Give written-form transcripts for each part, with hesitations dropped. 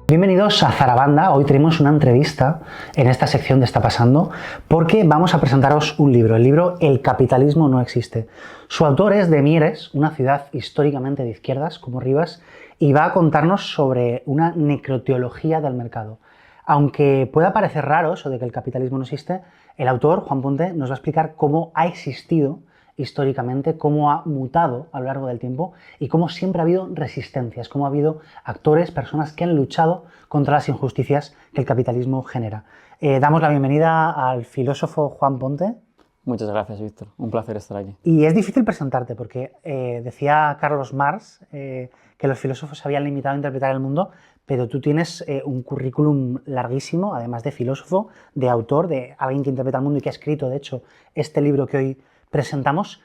Bienvenidos a Zarabanda. Hoy tenemos una entrevista en esta sección de Está Pasando porque vamos a presentaros un libro, el libro El capitalismo no existe. Su autor es de Mieres, una ciudad históricamente de izquierdas como Rivas, y va a contarnos sobre una necroteología del mercado. Aunque pueda parecer raro eso de que el capitalismo no existe, el autor, Juan Ponte, nos va a explicar cómo ha existido históricamente, cómo ha mutado a lo largo del tiempo y cómo siempre ha habido resistencias, cómo ha habido actores, personas que han luchado contra las injusticias que el capitalismo genera. Damos la bienvenida al filósofo Juan Ponte. Muchas gracias, Víctor. Un placer estar aquí. Y es difícil presentarte porque decía Carlos Marx que los filósofos se habían limitado a interpretar el mundo, pero tú tienes un currículum larguísimo, además de filósofo, de autor, de alguien que interpreta el mundo y que ha escrito, de hecho, este libro que hoy presentamos.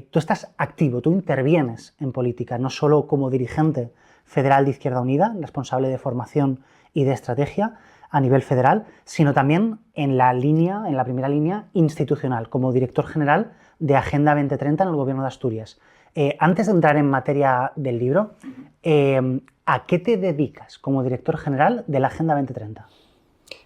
Tú estás activo, tú intervienes en política, no solo como dirigente federal de Izquierda Unida, responsable de formación y de estrategia a nivel federal, sino también en la primera línea institucional, como director general de Agenda 2030 en el Gobierno de Asturias. Antes de entrar en materia del libro, ¿a qué te dedicas como director general de la Agenda 2030?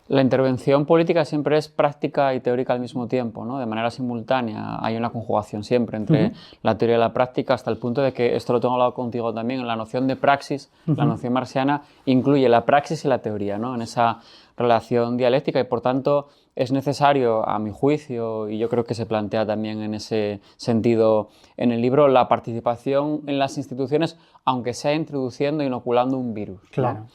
La intervención política siempre es práctica y teórica al mismo tiempo, ¿no? De manera simultánea. Hay una conjugación siempre entre la teoría y la práctica, hasta el punto de que, esto lo tengo hablado contigo también, en la noción de praxis, la noción marxiana, incluye la praxis y la teoría, ¿no? En esa relación dialéctica, y por tanto es necesario, a mi juicio, y yo creo que se plantea también en ese sentido en el libro, la participación en las instituciones, aunque sea introduciendo e inoculando un virus, ¿no? Claro.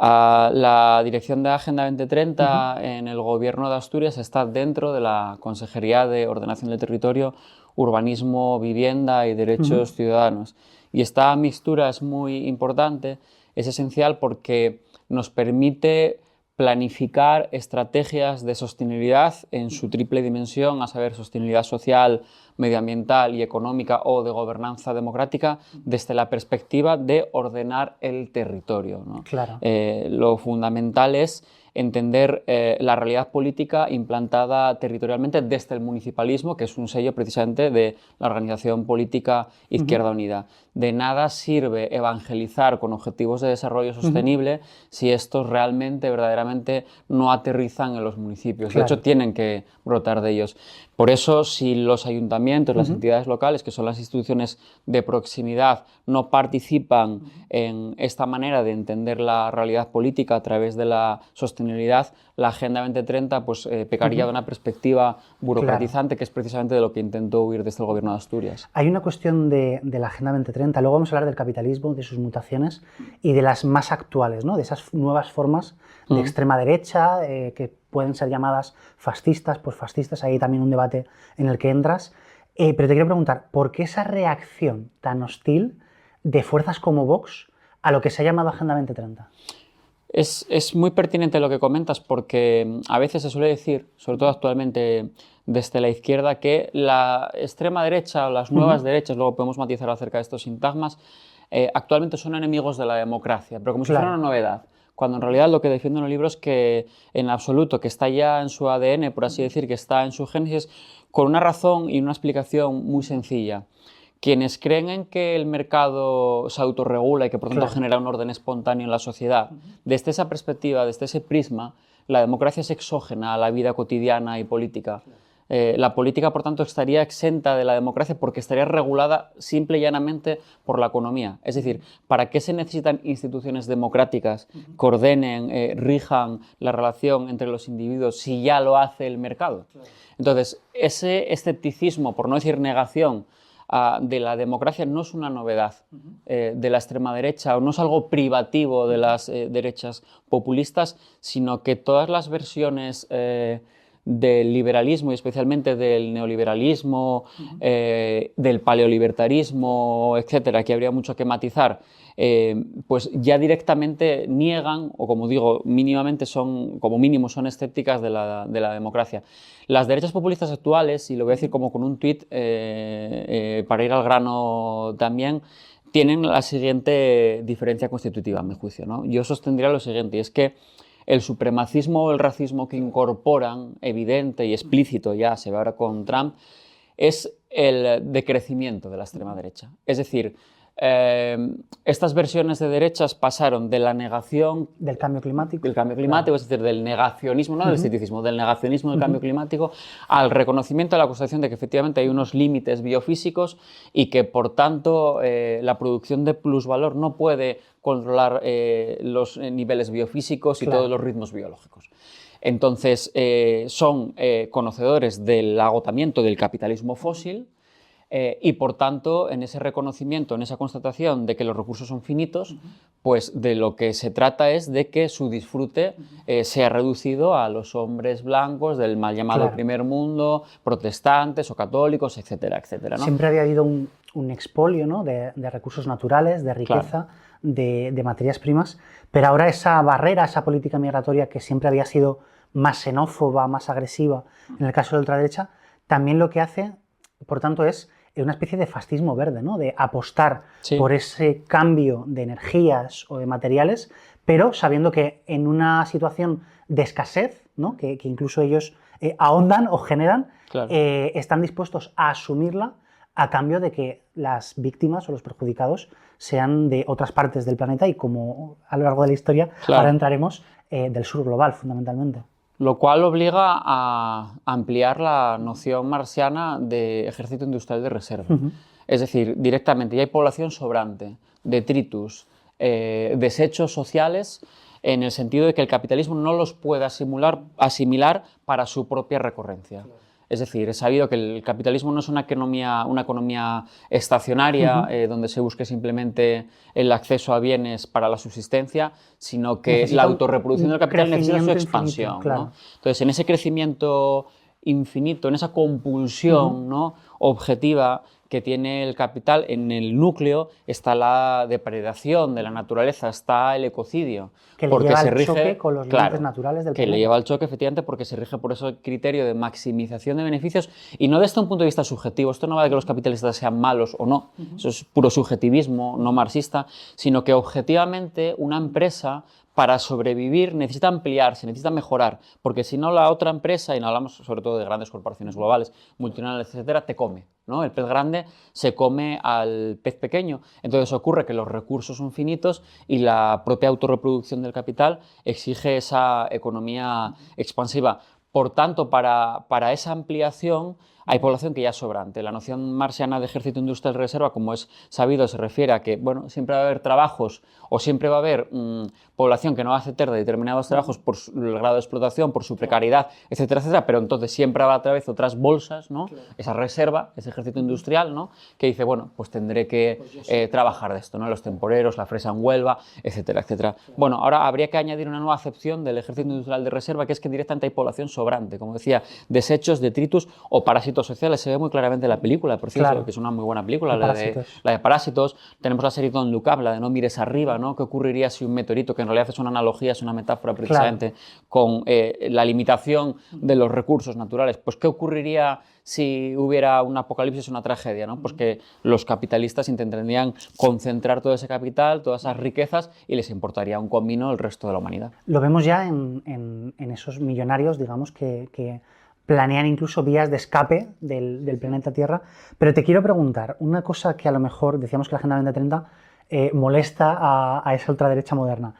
La dirección de Agenda 2030 en el Gobierno de Asturias está dentro de la Consejería de Ordenación del Territorio, Urbanismo, Vivienda y Derechos Ciudadanos. Y esta mixtura es muy importante, es esencial porque nos permite planificar estrategias de sostenibilidad en su triple dimensión, a saber, sostenibilidad social, medioambiental y económica, o de gobernanza democrática, desde la perspectiva de ordenar el territorio, ¿no? Claro. Lo fundamental es entender la realidad política implantada territorialmente desde el municipalismo, que es un sello precisamente de la organización política Izquierda Unida. De nada sirve evangelizar con objetivos de desarrollo sostenible si estos realmente, verdaderamente, no aterrizan en los municipios. Claro. De hecho, tienen que brotar de ellos. Por eso, si los ayuntamientos, las entidades locales, que son las instituciones de proximidad, no participan en esta manera de entender la realidad política a través de la sostenibilidad, la Agenda 2030 pues, pecaría de una perspectiva burocratizante, que es precisamente de lo que intentó huir desde el Gobierno de Asturias. Hay una cuestión de la Agenda 2030, luego vamos a hablar del capitalismo, de sus mutaciones y de las más actuales, ¿no? De esas nuevas formas de extrema derecha que pueden ser llamadas fascistas, posfascistas. Hay también un debate en el que entras. Pero te quiero preguntar, ¿por qué esa reacción tan hostil de fuerzas como Vox a lo que se ha llamado Agenda 2030? Es muy pertinente lo que comentas, porque a veces se suele decir, sobre todo actualmente desde la izquierda, que la extrema derecha o las nuevas derechas, luego podemos matizar acerca de estos sintagmas, actualmente son enemigos de la democracia, pero como si fuera una novedad. Cuando en realidad lo que defiendo en el libro es que, en absoluto, que está ya en su ADN, por así decir, que está en su génesis, con una razón y una explicación muy sencilla. Quienes creen en que el mercado se autorregula y que por tanto genera un orden espontáneo en la sociedad, desde esa perspectiva, desde ese prisma, la democracia es exógena a la vida cotidiana y política. La política, por tanto, estaría exenta de la democracia porque estaría regulada simple y llanamente por la economía. Es decir, ¿para qué se necesitan instituciones democráticas que ordenen, rijan la relación entre los individuos si ya lo hace el mercado? Entonces, ese escepticismo, por no decir negación, de la democracia no es una novedad de la extrema derecha, o no es algo privativo de las derechas populistas, sino que todas las versiones del liberalismo y especialmente del neoliberalismo, del paleolibertarismo, etcétera, que habría mucho que matizar, pues ya directamente niegan, o como digo, mínimamente son, como mínimo son escépticas de la democracia. Las derechas populistas actuales, y lo voy a decir como con un tuit para ir al grano también, tienen la siguiente diferencia constitutiva, a mi juicio, ¿no? Yo sostendría lo siguiente, y es que el supremacismo o el racismo que incorporan, evidente y explícito, ya se ve ahora con Trump, es el decrecimiento de la extrema derecha. Es decir, estas versiones de derechas pasaron de la negación del cambio climático, es decir, del negacionismo, no del escepticismo, del negacionismo del cambio climático, al reconocimiento de la constatación de que efectivamente hay unos límites biofísicos y que, por tanto, la producción de plusvalor no puede controlar los niveles biofísicos y todos los ritmos biológicos. Entonces, son conocedores del agotamiento del capitalismo fósil. Y por tanto, en ese reconocimiento, en esa constatación de que los recursos son finitos, pues de lo que se trata es de que su disfrute sea reducido a los hombres blancos del mal llamado primer mundo, protestantes o católicos, etcétera, etcétera, ¿no? Siempre había habido un expolio, ¿no?, de recursos naturales, de riqueza, de materias primas, pero ahora esa barrera, esa política migratoria que siempre había sido más xenófoba, más agresiva, en el caso de la ultraderecha, también lo que hace, por tanto, es una especie de fascismo verde, ¿no?, de apostar por ese cambio de energías o de materiales, pero sabiendo que en una situación de escasez, ¿no?, que incluso ellos ahondan o generan, están dispuestos a asumirla a cambio de que las víctimas o los perjudicados sean de otras partes del planeta y, como a lo largo de la historia, ahora entraremos, del sur global, fundamentalmente. Lo cual obliga a ampliar la noción marxiana de ejército industrial de reserva. Es decir, directamente ya hay población sobrante, detritus, desechos sociales, en el sentido de que el capitalismo no los puede asimilar para su propia recurrencia. Es decir, es sabido que el capitalismo no es una economía estacionaria donde se busque simplemente el acceso a bienes para la subsistencia, sino que la autorreproducción del capital necesita su expansión. Infinito, ¿no? Entonces, en ese crecimiento infinito, en esa compulsión ¿no?, objetiva que tiene el capital, en el núcleo está la depredación de la naturaleza, está el ecocidio. Que le lleva al choque con los límites naturales del planeta. Que le lleva al choque, efectivamente, porque se rige por ese criterio de maximización de beneficios y no desde un punto de vista subjetivo. Esto no va de que los capitalistas sean malos o no, eso es puro subjetivismo no marxista, sino que objetivamente una empresa, para sobrevivir, necesita ampliarse, necesita mejorar, porque si no la otra empresa, y no hablamos sobre todo de grandes corporaciones globales, multinacionales, etcétera, te come, ¿no? El pez grande se come al pez pequeño. Entonces ocurre que los recursos son finitos y la propia autorreproducción del capital exige esa economía expansiva. Por tanto, para esa ampliación hay población que ya es sobrante. La noción marxiana de ejército industrial de reserva, como es sabido, se refiere a que bueno, siempre va a haber trabajos o siempre va a haber población que no va a aceptar de determinados trabajos por el grado de explotación, por su precariedad, etcétera, etcétera, pero entonces siempre va a través otras bolsas, ¿no? Esa reserva, ese ejército industrial, ¿no?, que dice, bueno, pues tendré que trabajar de esto, ¿no?, los temporeros, la fresa en Huelva, etcétera, etcétera. Bueno, ahora habría que añadir una nueva acepción del ejército industrial de reserva, que es que directamente hay población sobrante, como decía, desechos, detritus o parásitos sociales. Se ve muy claramente en la película, por cierto, que es una muy buena película, la de Parásitos. Tenemos la serie Don't Look Up, la de No mires arriba, ¿no? ¿Qué ocurriría si un meteorito, que en realidad es una analogía, es una metáfora precisamente con la limitación de los recursos naturales? Pues ¿qué ocurriría si hubiera un apocalipsis, una tragedia, ¿no? Pues que los capitalistas intentarían concentrar todo ese capital, todas esas riquezas, y les importaría un comino el resto de la humanidad. Lo vemos ya en esos millonarios, digamos, que planean incluso vías de escape del planeta Tierra. Pero te quiero preguntar, una cosa que a lo mejor, decíamos que la Agenda 2030 molesta a esa ultraderecha moderna.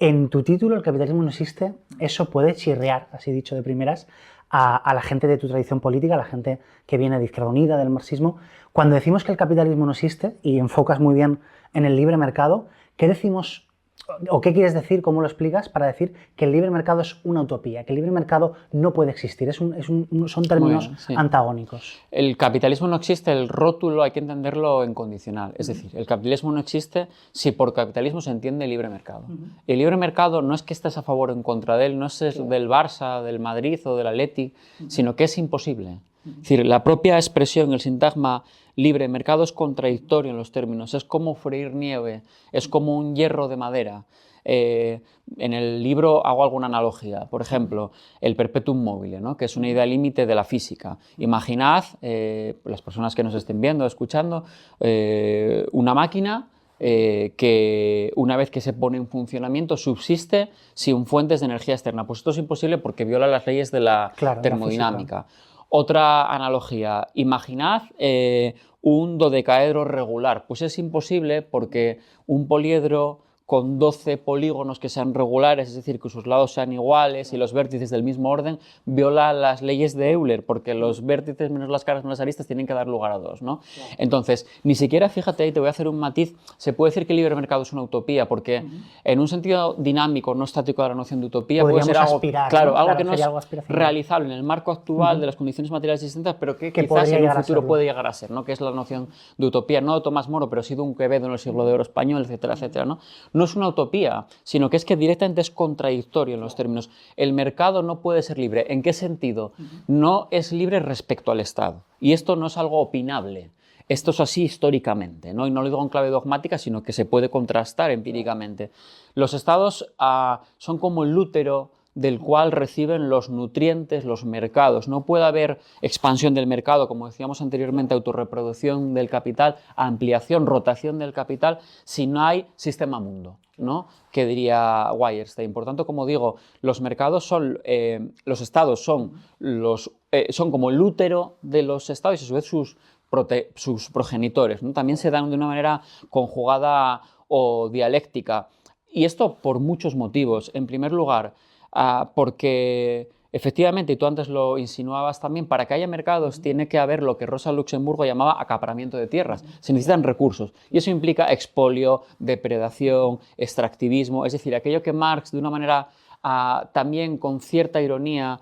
En tu título, El capitalismo no existe, eso puede chirriar, así dicho de primeras, a la gente de tu tradición política, a la gente que viene de Izquierda Unida, del marxismo. Cuando decimos que el capitalismo no existe, y enfocas muy bien en el libre mercado, ¿qué decimos o qué quieres decir, cómo lo explicas para decir que el libre mercado es una utopía, que el libre mercado no puede existir? Son términos antagónicos. El capitalismo no existe, el rótulo hay que entenderlo en condicional. Es decir, el capitalismo no existe si por capitalismo se entiende el libre mercado. El libre mercado no es que estés a favor o en contra de él, no es del Barça, del Madrid o del Atleti, sino que es imposible. Es decir, la propia expresión, el sintagma libre mercado es contradictorio en los términos, es como freír nieve, es como un hierro de madera. En el libro hago alguna analogía, por ejemplo, el perpetuum mobile, ¿no?, que es una idea límite de la física. Imaginad, las personas que nos estén viendo, escuchando, una máquina que una vez que se pone en funcionamiento subsiste sin fuentes de energía externa. Pues esto es imposible porque viola las leyes de la termodinámica. Otra analogía, imaginad un dodecaedro regular. Pues es imposible porque un poliedro con 12 polígonos que sean regulares, es decir, que sus lados sean iguales y los vértices del mismo orden, viola las leyes de Euler, porque los vértices menos las caras menos las aristas tienen que dar lugar a 2, ¿no? Claro. Entonces, ni siquiera, fíjate, y te voy a hacer un matiz, se puede decir que el libre mercado es una utopía, porque en un sentido dinámico, no estático de la noción de utopía, puede ser algo, aspirar, claro, ¿no? algo Claro, que no es realizable en el marco actual de las condiciones materiales existentes, pero que quizás en un futuro puede llegar a ser, ¿no? Que es la noción de utopía, no de Tomás Moro, pero sí de un Quevedo en el siglo de oro español, etcétera, etcétera, ¿no? No es una utopía, sino que es que directamente es contradictorio en los términos. El mercado no puede ser libre. ¿En qué sentido? No es libre respecto al Estado. Y esto no es algo opinable. Esto es así históricamente, ¿no? Y no lo digo en clave dogmática, sino que se puede contrastar empíricamente. Los Estados son como el útero del cual reciben los nutrientes los mercados. No puede haber expansión del mercado, como decíamos anteriormente, autorreproducción del capital, ampliación, rotación del capital, si no hay sistema mundo, ¿no? Que diría Weierstein. Por tanto, como digo, los mercados son, los estados son como el útero de los estados y a su vez sus progenitores, ¿no? También se dan de una manera conjugada o dialéctica. Y esto por muchos motivos. En primer lugar, porque efectivamente, y tú antes lo insinuabas también, para que haya mercados tiene que haber lo que Rosa Luxemburgo llamaba acaparamiento de tierras. Se necesitan recursos y eso implica expolio, depredación, extractivismo, es decir, aquello que Marx de una manera también con cierta ironía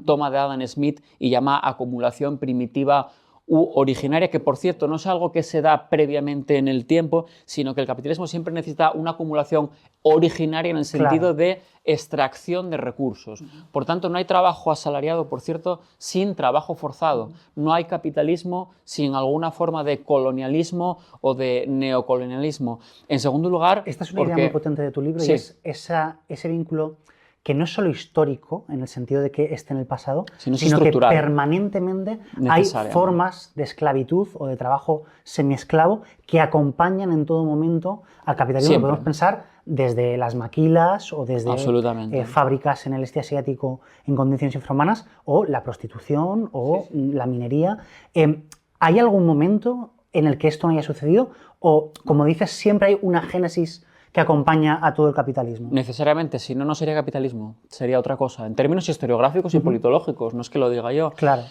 toma de Adam Smith y llama acumulación primitiva u originaria, que por cierto no es algo que se da previamente en el tiempo, sino que el capitalismo siempre necesita una acumulación originaria en el sentido de extracción de recursos. Por tanto, no hay trabajo asalariado, por cierto, sin trabajo forzado. No hay capitalismo sin alguna forma de colonialismo o de neocolonialismo. En segundo lugar, esta es una idea muy potente de tu libro, sí. Y es ese vínculo que no es solo histórico, en el sentido de que esté en el pasado, sino que permanentemente hay formas de esclavitud o de trabajo semiesclavo que acompañan en todo momento al capitalismo. Siempre. Podemos pensar desde las maquilas o desde fábricas en el este asiático en condiciones infrahumanas, o la prostitución o la minería. ¿Hay algún momento en el que esto no haya sucedido? O, como dices, siempre hay una génesis que acompaña a todo el capitalismo. Necesariamente, si no, no sería capitalismo, sería otra cosa. En términos historiográficos y politológicos, no es que lo diga yo. Claro.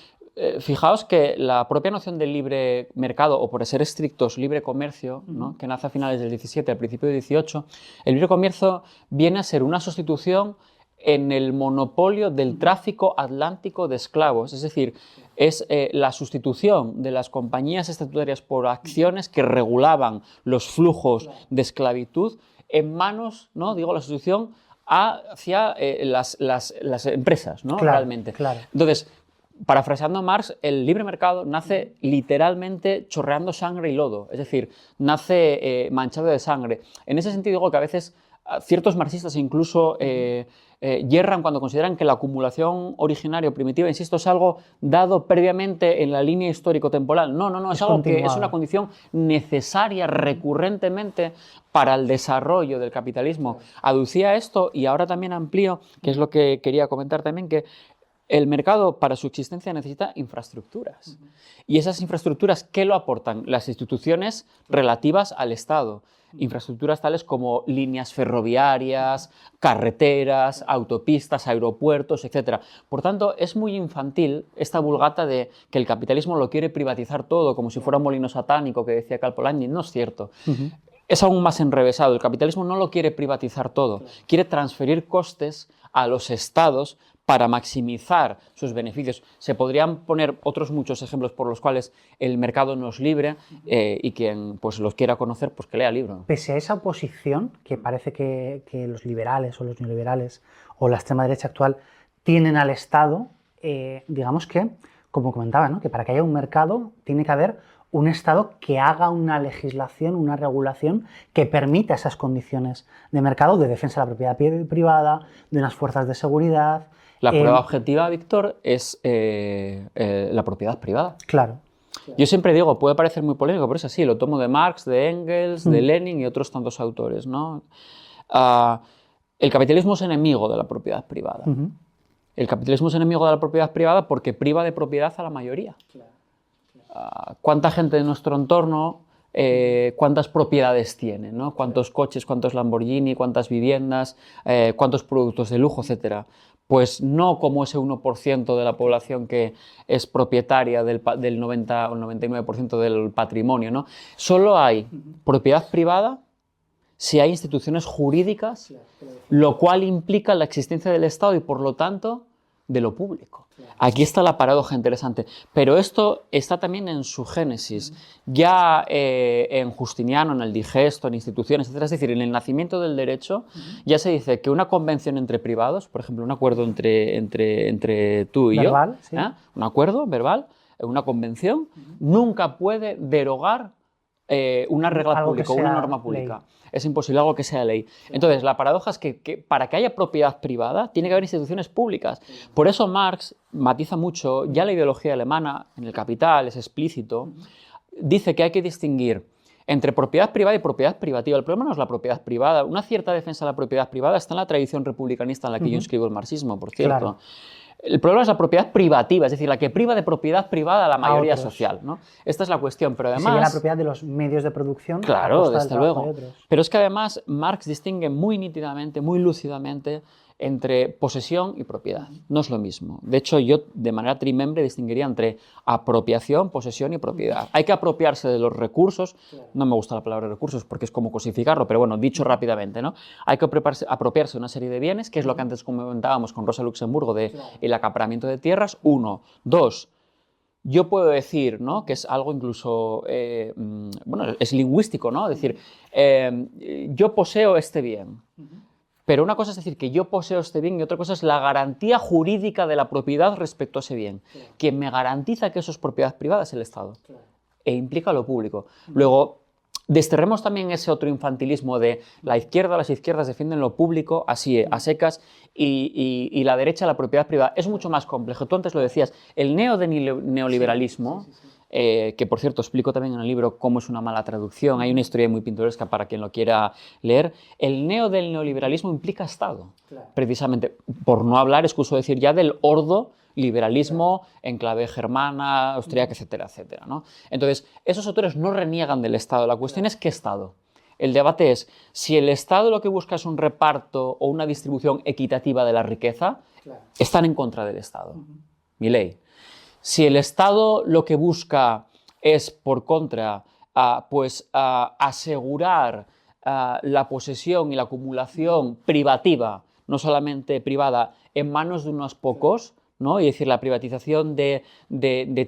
Fijaos que la propia noción de libre mercado, o por ser estrictos, libre comercio, ¿no? Que nace a finales del 17, al principio del 18, el libre comercio viene a ser una sustitución en el monopolio del tráfico atlántico de esclavos, es decir, es la sustitución de las compañías estatutarias por acciones que regulaban los flujos de esclavitud en manos, ¿no? Digo, la sustitución hacia las empresas, ¿no? Claro, realmente. Claro. Entonces, parafraseando a Marx, el libre mercado nace literalmente chorreando sangre y lodo, es decir, nace manchado de sangre. En ese sentido digo que a veces ciertos marxistas incluso yerran cuando consideran que la acumulación originaria o primitiva, insisto, es algo dado previamente en la línea histórico-temporal. No, es algo que es una condición necesaria recurrentemente para el desarrollo del capitalismo. Aducía esto y ahora también amplío, que es lo que quería comentar también, que el mercado para su existencia necesita infraestructuras. Y esas infraestructuras, ¿qué lo aportan? Las instituciones relativas al Estado. Infraestructuras tales como líneas ferroviarias, carreteras, autopistas, aeropuertos, etc. Por tanto, es muy infantil esta vulgata de que el capitalismo lo quiere privatizar todo, como si fuera un molino satánico que decía Karl Polanyi. No es cierto. Es aún más enrevesado. El capitalismo no lo quiere privatizar todo. Quiere transferir costes a los estados para maximizar sus beneficios. Se podrían poner otros muchos ejemplos por los cuales el mercado no es libre y quien pues, los quiera conocer, pues que lea el libro. Pese a esa oposición que parece que los liberales o los neoliberales o la extrema derecha actual tienen al Estado, digamos que, como comentaba, ¿no? Que para que haya un mercado tiene que haber un Estado que haga una legislación, una regulación que permita esas condiciones de mercado, de defensa de la propiedad privada, de unas fuerzas de seguridad. La prueba objetiva, Víctor, es la propiedad privada. Claro. Yo siempre digo, puede parecer muy polémico, pero es así, lo tomo de Marx, de Engels, de Lenin y otros tantos autores, ¿no? El capitalismo es enemigo de la propiedad privada. El capitalismo es enemigo de la propiedad privada porque priva de propiedad a la mayoría. ¿Cuánta gente de nuestro entorno, cuántas propiedades tiene, ¿no? ¿Cuántos coches, cuántos Lamborghini, cuántas viviendas, cuántos productos de lujo, etcétera? Pues no como ese 1% de la población que es propietaria del 90 o el 99% del patrimonio, ¿no? Solo hay propiedad privada si hay instituciones jurídicas, lo cual implica la existencia del Estado y, por lo tanto, de lo público. Aquí está la paradoja interesante, pero esto está también en su génesis, ya en Justiniano, en el Digesto, en instituciones, etc. Es decir, en el nacimiento del derecho ya se dice que una convención entre privados, por ejemplo, un acuerdo entre tú y verbal, yo, ¿eh? Un acuerdo verbal, una convención, nunca puede derogar una regla algo pública o una norma pública. Ley. Es imposible, algo que sea ley. Entonces, la paradoja es que para que haya propiedad privada, tiene que haber instituciones públicas. Por eso Marx matiza mucho, ya la ideología alemana, en el Capital, es explícito, dice que hay que distinguir entre propiedad privada y propiedad privativa. El problema no es la propiedad privada. Una cierta defensa de la propiedad privada está en la tradición republicanista en la que yo inscribo el marxismo, por cierto. Claro. El problema es la propiedad privativa, es decir, la que priva de propiedad privada a la mayoría social, ¿no? Esta es la cuestión, pero además... Sería la propiedad de los medios de producción. Claro, a costa desde del trabajo luego. de otros. Pero es que además Marx distingue muy nítidamente, muy lúcidamente, entre posesión y propiedad. No es lo mismo. De hecho, yo de manera trimembre distinguiría entre apropiación, posesión y propiedad. Hay que apropiarse de los recursos. No me gusta la palabra recursos porque es como cosificarlo, pero bueno, dicho rápidamente, ¿no? Hay que apropiarse de una serie de bienes, que es lo que antes comentábamos con Rosa Luxemburgo de el acaparamiento de tierras. 1. 2. Yo puedo decir, ¿no?, que es algo incluso, bueno, es lingüístico, ¿no? Es decir, yo poseo este bien. Pero una cosa es decir que yo poseo este bien y otra cosa es la garantía jurídica de la propiedad respecto a ese bien. Quien me garantiza que eso es propiedad privada es el Estado. E implica lo público. Luego, desterremos también ese otro infantilismo de la izquierda, las izquierdas defienden lo público, así, a secas, y la derecha la propiedad privada. Es mucho más complejo. Tú antes lo decías, el neoliberalismo... que por cierto explico también en el libro cómo es una mala traducción, hay una historia muy pintoresca para quien lo quiera leer. El del neoliberalismo implica Estado, precisamente, por no hablar, excuso decir ya, del ordo liberalismo en clave germana, austríaca, etcétera, etcétera, ¿no? Entonces, esos autores no reniegan del Estado, la cuestión es ¿qué Estado? El debate es, si el Estado lo que busca es un reparto o una distribución equitativa de la riqueza, están en contra del Estado. Milei. Si el Estado lo que busca es, por contra, asegurar la posesión y la acumulación privativa, no solamente privada, en manos de unos pocos, ¿no? Y decir, la privatización de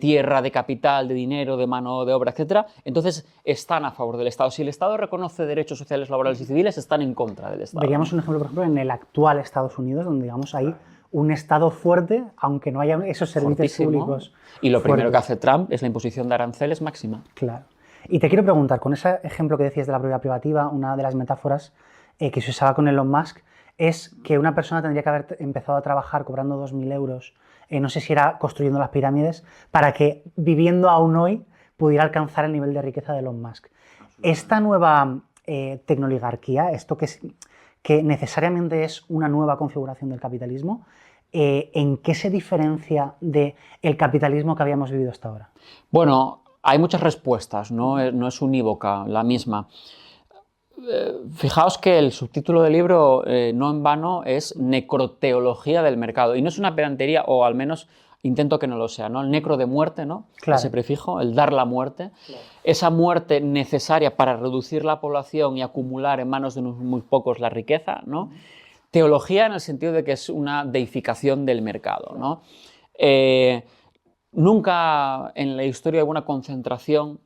tierra, de capital, de dinero, de mano de obra, etc., entonces están a favor del Estado. Si el Estado reconoce derechos sociales, laborales y civiles, están en contra del Estado. Veríamos un ejemplo, por ejemplo, en el actual Estados Unidos, donde digamos hay un Estado fuerte, aunque no haya esos servicios Fortísimo. Públicos. Y lo primero fuertes. que hace Trump es la imposición de aranceles máxima. Claro. Y te quiero preguntar, con ese ejemplo que decías de la propiedad privativa, una de las metáforas que se usaba con Elon Musk es que una persona tendría que haber empezado a trabajar cobrando 2.000 euros, no sé si era construyendo las pirámides, para que viviendo aún hoy pudiera alcanzar el nivel de riqueza de Elon Musk. Esta nueva tecnoligarquía, esto que necesariamente es una nueva configuración del capitalismo, ¿en qué se diferencia del capitalismo que habíamos vivido hasta ahora? Bueno, hay muchas respuestas, no es unívoca la misma. Fijaos que el subtítulo del libro, no en vano, es Necroteología del mercado. Y no es una pedantería, o al menos intento que no lo sea, ¿no? El necro de muerte, ¿no? Claro. Ese prefijo, el dar la muerte. Claro. Esa muerte necesaria para reducir la población y acumular en manos de unos muy pocos la riqueza, ¿no? Teología en el sentido de que es una deificación del mercado, ¿no? Nunca en la historia hubo una concentración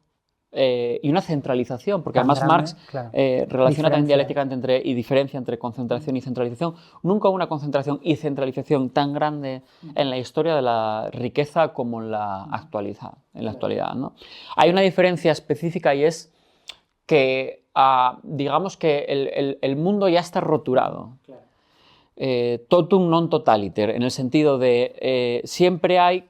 y una centralización, porque además grande, Marx relaciona también dialécticamente y diferencia entre concentración y centralización. Nunca hubo una concentración y centralización tan grande en la historia de la riqueza como en la actualidad, ¿no? Hay una diferencia específica y es que, digamos que el mundo ya está roturado. Totum non totaliter, en el sentido de siempre hay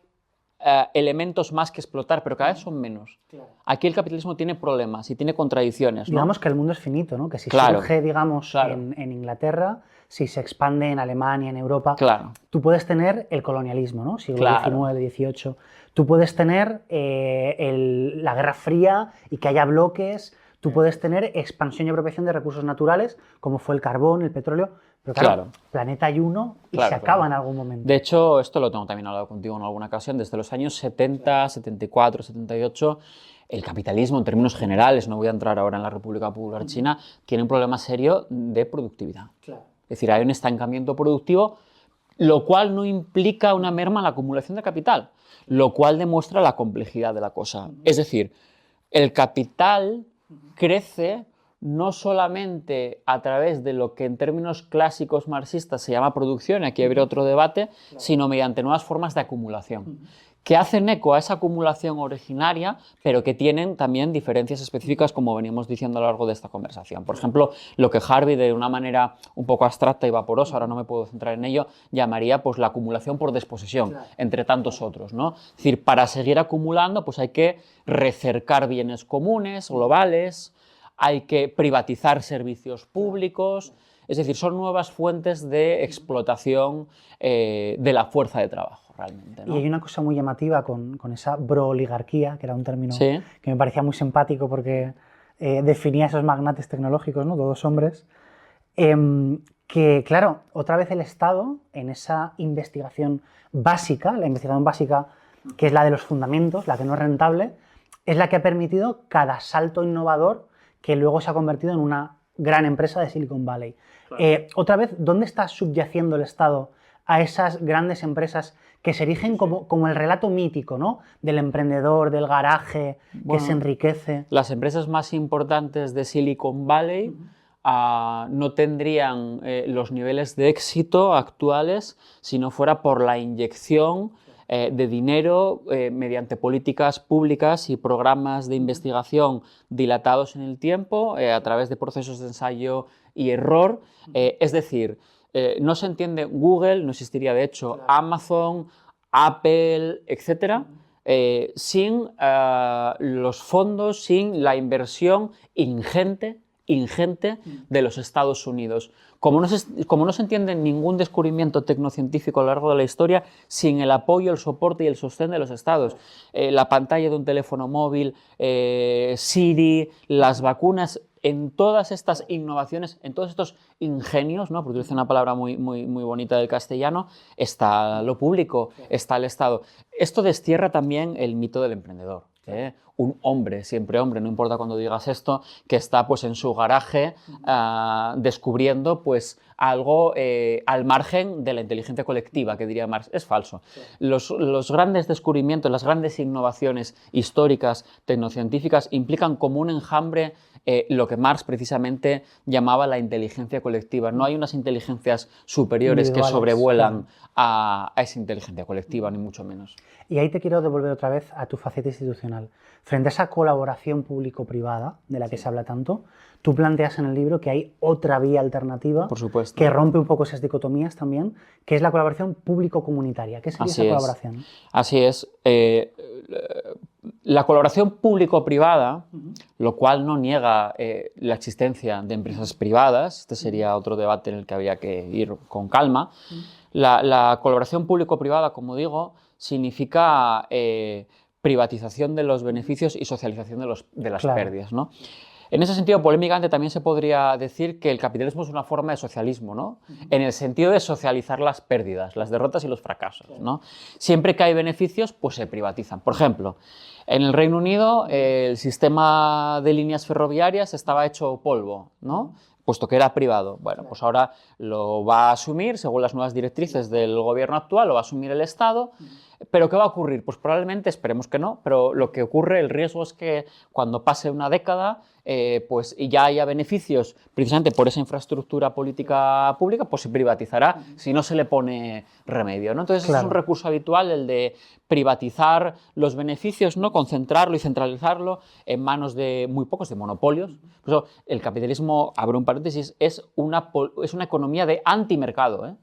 elementos más que explotar, pero cada vez son menos. Claro. Aquí el capitalismo tiene problemas y tiene contradicciones, ¿no? Digamos que el mundo es finito, ¿no? Que si Claro, surge, digamos, claro. en Inglaterra, si se expande en Alemania, en Europa, Claro. tú puedes tener el colonialismo, ¿no? Siglo Claro. XIX, XVIII. Tú puedes tener la Guerra Fría y que haya bloques. Tú puedes tener expansión y apropiación de recursos naturales, como fue el carbón, el petróleo. Pero claro, planeta hay uno y Claro, se acaba en algún momento. De hecho, esto lo tengo también hablado contigo en alguna ocasión, desde los años 70, 74, 78, el capitalismo en términos generales, no voy a entrar ahora en la República Popular China, tiene un problema serio de productividad. Claro. Es decir, hay un estancamiento productivo, lo cual no implica una merma en la acumulación de capital, lo cual demuestra la complejidad de la cosa. Es decir, el capital crece no solamente a través de lo que en términos clásicos marxistas se llama producción, aquí habría otro debate, sino mediante nuevas formas de acumulación, que hacen eco a esa acumulación originaria, pero que tienen también diferencias específicas, como veníamos diciendo a lo largo de esta conversación. Por ejemplo, lo que Harvey, de una manera un poco abstracta y vaporosa, ahora no me puedo centrar en ello, llamaría pues, la acumulación por desposesión, entre tantos otros, ¿no? Es decir, para seguir acumulando, pues hay que recercar bienes comunes, globales, hay que privatizar servicios públicos, es decir, son nuevas fuentes de explotación de la fuerza de trabajo, realmente, ¿no? Y hay una cosa muy llamativa con esa brooligarquía, que era un término Sí. que me parecía muy simpático porque definía a esos magnates tecnológicos, ¿no? Todos hombres, que, claro, otra vez el Estado, en esa investigación básica, la investigación básica que es la de los fundamentos, la que no es rentable, es la que ha permitido cada salto innovador que luego se ha convertido en una gran empresa de Silicon Valley. Claro. Otra vez, ¿dónde está subyaciendo el Estado a esas grandes empresas que se erigen como el relato mítico, ¿no? Del emprendedor, del garaje, que se enriquece? Las empresas más importantes de Silicon Valley no tendrían los niveles de éxito actuales si no fuera por la inyección de dinero mediante políticas públicas y programas de investigación dilatados en el tiempo a través de procesos de ensayo y error. Es decir, no se entiende Google, no existiría de hecho Amazon, Apple, etcétera, sin los fondos, sin la inversión ingente de los Estados Unidos. Como no se entiende ningún descubrimiento tecnocientífico a lo largo de la historia sin el apoyo, el soporte y el sostén de los Estados. La pantalla de un teléfono móvil, Siri, las vacunas, en todas estas innovaciones, en todos estos ingenios, ¿no? Por utilizar una palabra muy bonita del castellano, está lo público, está el Estado. Esto destierra también el mito del emprendedor. Un hombre, siempre hombre, no importa cuando digas esto, que está pues en su garaje descubriendo pues algo al margen de la inteligencia colectiva, que diría Marx. Es falso. Sí. Los grandes descubrimientos, las grandes innovaciones históricas, tecnocientíficas, implican como un enjambre lo que Marx precisamente llamaba la inteligencia colectiva. No hay unas inteligencias superiores que sobrevuelan a esa inteligencia colectiva, ni mucho menos. Y ahí te quiero devolver otra vez a tu faceta institucional. Frente a esa colaboración público-privada, de la que se habla tanto, tú planteas en el libro que hay otra vía alternativa, por supuesto, que rompe un poco esas dicotomías también, que es la colaboración público-comunitaria. ¿Qué sería esa colaboración? Así es. La colaboración público-privada, lo cual no niega la existencia de empresas privadas, este sería otro debate en el que habría que ir con calma. La colaboración público-privada, como digo, significa privatización de los beneficios y socialización de las pérdidas, ¿no? En ese sentido, polémicamente, también se podría decir que el capitalismo es una forma de socialismo, ¿no? En el sentido de socializar las pérdidas, las derrotas y los fracasos, ¿no? Siempre que hay beneficios, pues se privatizan. Por ejemplo, en el Reino Unido, el sistema de líneas ferroviarias estaba hecho polvo, ¿no? Puesto que era privado. Bueno, pues ahora lo va a asumir, según las nuevas directrices del gobierno actual, lo va a asumir el Estado. ¿Pero qué va a ocurrir? Pues probablemente, esperemos que no, pero lo que ocurre, el riesgo es que cuando pase una década, pues y ya haya beneficios precisamente por esa infraestructura política pública, pues se privatizará si no se le pone remedio, ¿no? Entonces, es un recurso habitual el de privatizar los beneficios, ¿no? Concentrarlo y centralizarlo en manos de muy pocos, de monopolios. Por eso, el capitalismo, abro un paréntesis, es una economía de antimercado, ¿eh?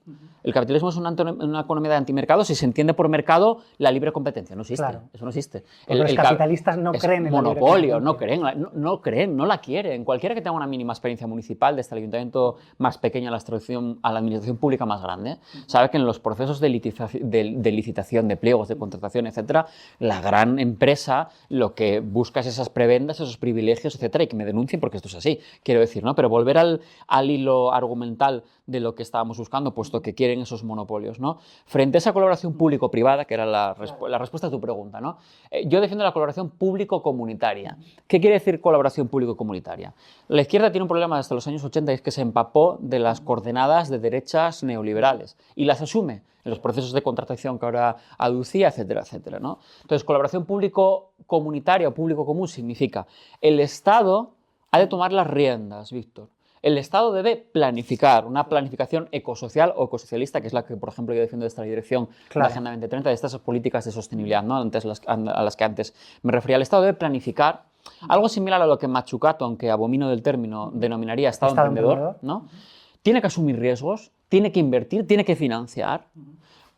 El capitalismo es una economía de antimercado si se entiende por mercado la libre competencia. No existe, Claro. eso no existe. Los capitalistas no creen en la libre monopolio, competencia. no creen, no la quieren. Cualquiera que tenga una mínima experiencia municipal, desde el ayuntamiento más pequeño a la administración pública más grande, sabe que en los procesos de licitación, de pliegos, de contratación, etcétera, la gran empresa lo que busca es esas prebendas, esos privilegios, etcétera, y que me denuncien porque esto es así, quiero decir, ¿no? Pero volver al hilo argumental de lo que estábamos buscando, puesto que quieren esos monopolios, ¿no? Frente a esa colaboración público-privada, que era la respuesta a tu pregunta, ¿no? Yo defiendo la colaboración público-comunitaria. ¿Qué quiere decir colaboración público-comunitaria? La izquierda tiene un problema desde los años 80 y es que se empapó de las coordenadas de derechas neoliberales y las asume en los procesos de contratación que ahora aducía, etcétera, etcétera, ¿no? Entonces, colaboración público-comunitaria o público-común significa el Estado ha de tomar las riendas, Víctor. El Estado debe planificar, una planificación ecosocial o ecosocialista, que es la que, por ejemplo, yo defiendo de esta dirección de la Agenda 2030, de estas políticas de sostenibilidad, ¿no? A las que antes me refería. El Estado debe planificar algo similar a lo que Mazzucato, aunque abomino del término, denominaría Estado emprendedor, ¿no? Tiene que asumir riesgos, tiene que invertir, tiene que financiar,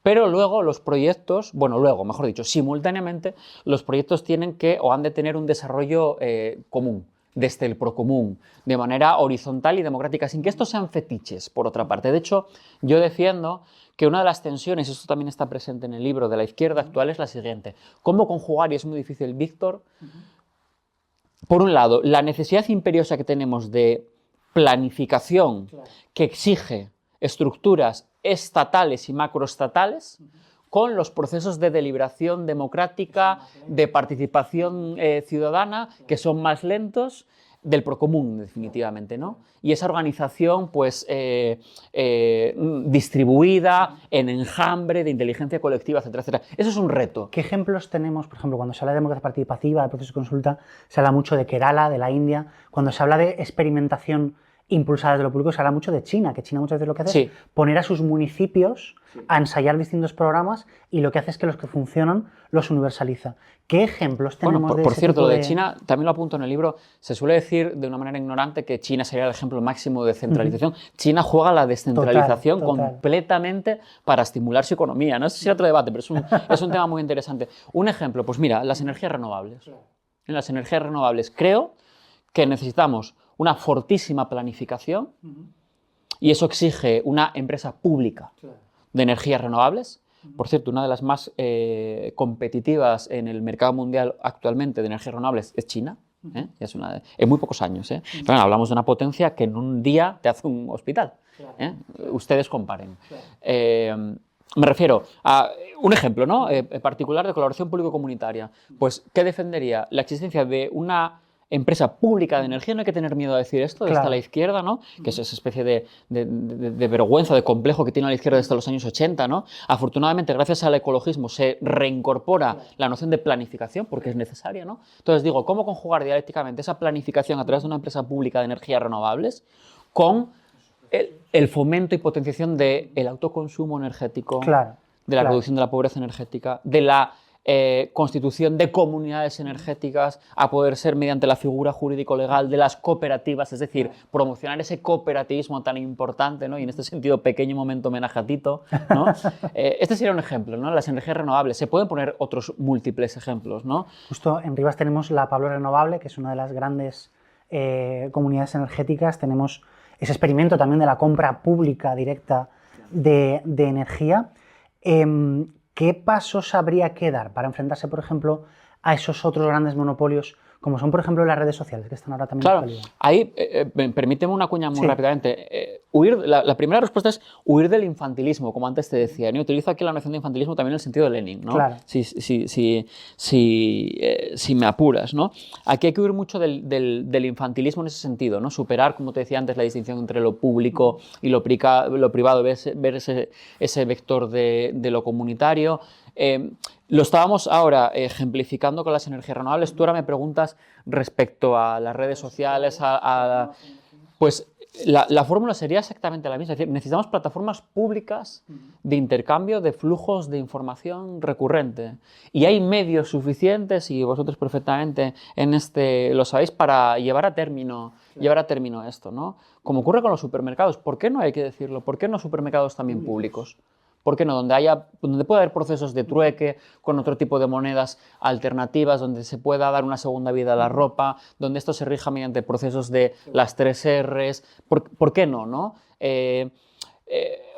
pero luego los proyectos, mejor dicho, simultáneamente, los proyectos tienen que o han de tener un desarrollo común, desde el procomún, de manera horizontal y democrática, sin que estos sean fetiches, por otra parte. De hecho, yo defiendo que una de las tensiones, y esto también está presente en el libro, de la izquierda actual es la siguiente. ¿Cómo conjugar, y es muy difícil, Víctor, por un lado, la necesidad imperiosa que tenemos de planificación que exige estructuras estatales y macroestatales con los procesos de deliberación democrática, de participación ciudadana, que son más lentos, del procomún, definitivamente, ¿no? Y esa organización, pues, distribuida, en enjambre, de inteligencia colectiva, etcétera, etcétera. Eso es un reto. ¿Qué ejemplos tenemos? Por ejemplo, cuando se habla de democracia participativa, de proceso de consulta, se habla mucho de Kerala, de la India. Cuando se habla de experimentación impulsada desde lo público, se habla mucho de China, que China muchas veces lo que hace es poner a sus municipios a ensayar distintos programas y lo que hace es que los que funcionan los universaliza. ¿Qué ejemplos tenemos de por ese cierto, tipo lo de China, también lo apunto en el libro, se suele decir de una manera ignorante que China sería el ejemplo máximo de centralización. China juega la descentralización completamente para estimular su economía, ¿no? Ese sería otro debate, pero es un tema muy interesante. Un ejemplo, pues mira, las energías renovables. En las energías renovables creo que necesitamos una fortísima planificación y eso exige una empresa pública de energías renovables. Por cierto, una de las más competitivas en el mercado mundial actualmente de energías renovables es China. En muy pocos años. Pero bueno, hablamos de una potencia que en un día te hace un hospital. Ustedes comparen. Me refiero a un ejemplo, ¿no? Particular de colaboración público-comunitaria. Pues, ¿qué defendería? La existencia de una empresa pública de energía, no hay que tener miedo a decir esto, desde la izquierda, ¿no? Que es esa especie de vergüenza, de complejo que tiene la izquierda desde los años 80, ¿no? Afortunadamente, gracias al ecologismo, se reincorpora la noción de planificación, porque es necesaria, ¿no? Entonces digo, ¿cómo conjugar dialécticamente esa planificación a través de una empresa pública de energías renovables con el fomento y potenciación del autoconsumo energético, de la reducción de la pobreza energética, de la constitución de comunidades energéticas, a poder ser mediante la figura jurídico-legal de las cooperativas, es decir, promocionar ese cooperativismo tan importante, ¿no? Y en este sentido, pequeño momento homenaje a Tito, ¿no? Este sería un ejemplo, ¿no? Las energías renovables. Se pueden poner otros múltiples ejemplos, ¿no? Justo en Rivas tenemos la Pablo Renovable, que es una de las grandes comunidades energéticas. Tenemos ese experimento también de la compra pública directa de energía. ¿Qué pasos habría que dar para enfrentarse, por ejemplo, a esos otros grandes monopolios, como son, por ejemplo, las redes sociales, que están ahora también en actualidad? Ahí, permíteme una cuña muy rápidamente. La primera respuesta es huir del infantilismo, como antes te decía, ¿no? Utilizo aquí la noción de infantilismo también en el sentido de Lenin, ¿no? Si me apuras, ¿no? Aquí hay que huir mucho del infantilismo en ese sentido, ¿no? Superar, como te decía antes, la distinción entre lo público y lo privado, ver ese vector de lo comunitario. Lo estábamos ahora ejemplificando con las energías renovables. Tú ahora me preguntas respecto a las redes sociales, pues la fórmula sería exactamente la misma. Es decir, necesitamos plataformas públicas de intercambio de flujos de información recurrente. Y hay medios suficientes, y vosotros perfectamente lo sabéis, para llevar a término esto, ¿no? Como ocurre con los supermercados. ¿Por qué no hay que decirlo? ¿Por qué no supermercados también públicos? ¿Por qué no? Donde pueda haber procesos de trueque con otro tipo de monedas alternativas, donde se pueda dar una segunda vida a la ropa, donde esto se rija mediante procesos de las 3 Rs. ¿Por qué no? ¿No?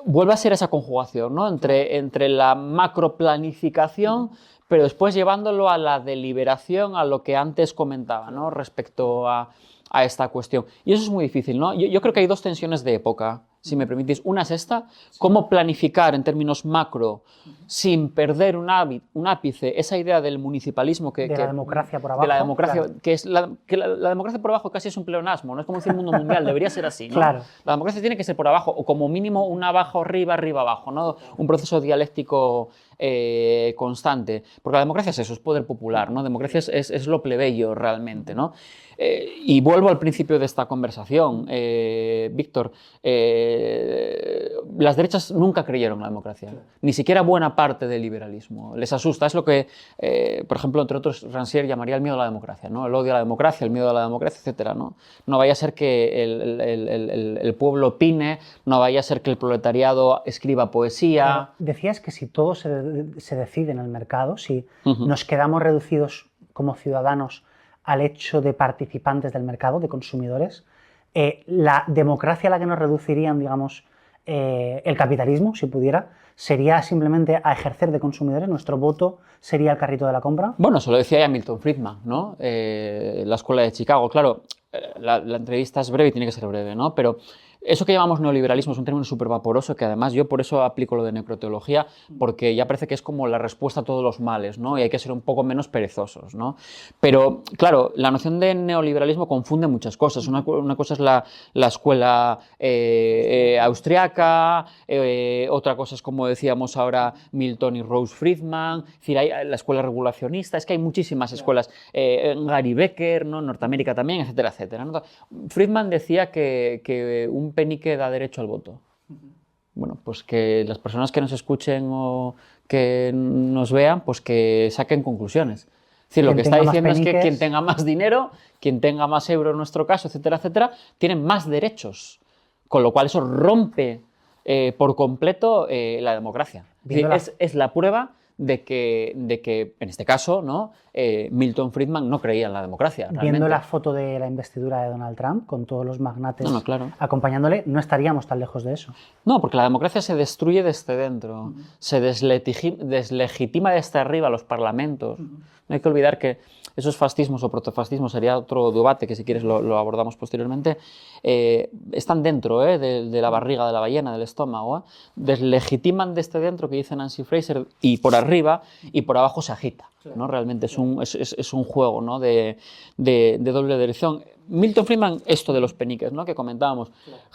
Vuelve a ser esa conjugación, ¿no? entre la macroplanificación, pero después llevándolo a la deliberación, a lo que antes comentaba, ¿no? Respecto a esta cuestión. Y eso es muy difícil, ¿no? Yo creo que hay 2 tensiones de época, si me permitís. Una es esta, cómo planificar en términos macro, sin perder un ápice, esa idea del municipalismo de la democracia por abajo. De la democracia, claro. que la democracia por abajo casi es un pleonasmo, no es como decir mundo mundial, debería ser así, ¿no? Claro. La democracia tiene que ser por abajo, o como mínimo una abajo, arriba, arriba, abajo, ¿no? Un proceso dialéctico constante. Porque la democracia es eso, es poder popular, ¿no? Democracia es lo plebeyo realmente, ¿no? Y vuelvo al principio de esta conversación, Víctor. Las derechas nunca creyeron en la democracia, ni siquiera buena parte del liberalismo. Les asusta, es lo que, por ejemplo, entre otros, Rancière llamaría el miedo a la democracia, ¿no? El odio a la democracia, el miedo a la democracia, etcétera, ¿no? No vaya a ser que el pueblo opine, no vaya a ser que el proletariado escriba poesía. Pero decías que si todo se decide en el mercado, si nos quedamos reducidos como ciudadanos al hecho de participantes del mercado, de consumidores, la democracia a la que nos reducirían, digamos, el capitalismo, si pudiera, sería simplemente a ejercer de consumidores, nuestro voto sería el carrito de la compra. Bueno, eso lo decía ya Milton Friedman, ¿no? La escuela de Chicago. Claro, la entrevista es breve y tiene que ser breve, ¿no? Pero eso que llamamos neoliberalismo es un término súper vaporoso, que además yo por eso aplico lo de necroteología, porque ya parece que es como la respuesta a todos los males, ¿no? Y hay que ser un poco menos perezosos, ¿no? Pero, claro, la noción de neoliberalismo confunde muchas cosas. Una cosa es la escuela austriaca, otra cosa es, como decíamos ahora, Milton y Rose Friedman, es decir, hay la escuela regulacionista, es que hay muchísimas escuelas, Gary Becker, ¿no? Norteamérica también, etcétera, etcétera, ¿no? Friedman decía que un penique da derecho al voto. Bueno, pues que las personas que nos escuchen o que nos vean, pues que saquen conclusiones. Es decir, lo que está diciendo es que quien tenga más dinero, quien tenga más euro en nuestro caso, etcétera, etcétera, tienen más derechos. Con lo cual eso rompe por completo la democracia. Es la prueba de que, en este caso, ¿no? Milton Friedman no creía en la democracia. Realmente. Viendo la foto de la investidura de Donald Trump, con todos los magnates claro. acompañándole, no estaríamos tan lejos de eso. No, porque la democracia se destruye desde dentro, se deslegitima desde arriba los parlamentos. No hay que olvidar que esos fascismos o protofascismos, sería otro debate que si quieres lo abordamos posteriormente, están dentro de la barriga de la ballena, del estómago, deslegitiman desde dentro, que dice Nancy Fraser, y por arriba y por abajo se agita, ¿no? Realmente es un juego, ¿no? de doble dirección. Milton Friedman, esto de los peniques, ¿no? Que comentábamos.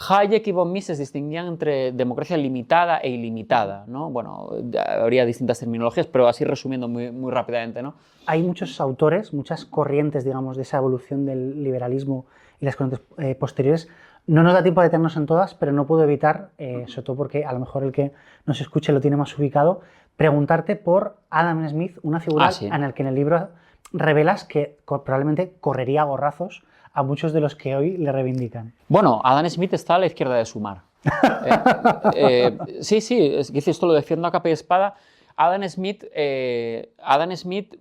Hayek y von Mises distinguían entre democracia limitada e ilimitada, ¿no? Bueno, habría distintas terminologías, pero así resumiendo muy, muy rápidamente, ¿no? Hay muchos autores, muchas corrientes, digamos, de esa evolución del liberalismo y las corrientes posteriores. No nos da tiempo de detenernos en todas, pero no puedo evitar, sobre todo porque a lo mejor el que nos escuche lo tiene más ubicado, preguntarte por Adam Smith, una figura en la que en el libro revelas que probablemente correría a gorrazos a muchos de los que hoy le reivindican. Bueno, Adam Smith está a la izquierda de su mar. Sí, es que esto lo defiendo a capa y espada. Adam Smith,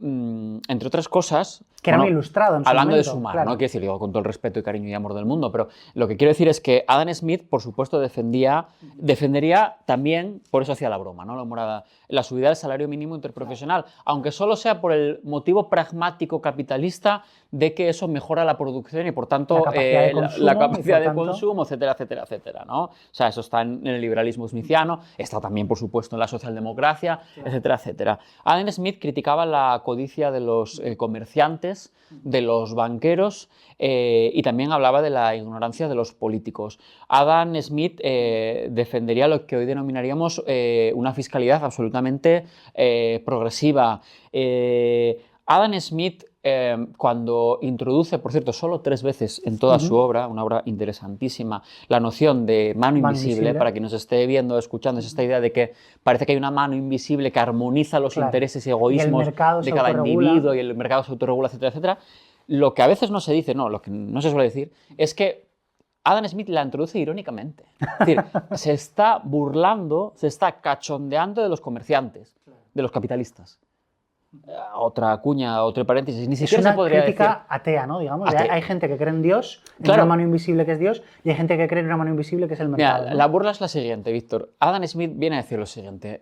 entre otras cosas... Que era muy ilustrado en su hablando momento, de su mar, claro. ¿no? Quiero decir, digo, con todo el respeto y cariño y amor del mundo, pero lo que quiero decir es que Adam Smith, por supuesto, defendería también, por eso hacía la broma, ¿no? La subida del salario mínimo interprofesional, aunque solo sea por el motivo pragmático capitalista de que eso mejora la producción y, por tanto, la capacidad de consumo, etcétera, etcétera, etcétera, ¿no? O sea, eso está en el liberalismo smithiano, está también, por supuesto, en la socialdemocracia, etcétera, etcétera. Adam Smith criticaba la codicia de los comerciantes, de los banqueros, y también hablaba de la ignorancia de los políticos. Adam Smith defendería lo que hoy denominaríamos una fiscalidad absolutamente progresiva. Adam Smith cuando introduce, por cierto, solo 3 veces en toda su obra, una obra interesantísima, la noción de mano invisible, para quien nos esté viendo, escuchando, es esta idea de que parece que hay una mano invisible que armoniza los intereses y egoísmos de cada individuo y el mercado se autorregula, etcétera, etcétera. Lo que a veces no se dice, no, lo que no se suele decir, es que Adam Smith la introduce irónicamente. Es decir, se está burlando, se está cachondeando de los comerciantes, de los capitalistas. Otra cuña, otro paréntesis, ni siquiera se podría decir. Es una crítica atea, ¿no? Digamos, hay gente que cree en Dios, en claro, una mano invisible que es Dios, y hay gente que cree en una mano invisible que es el mercado. Mira, ¿no? La burla es la siguiente, Víctor. Adam Smith viene a decir lo siguiente.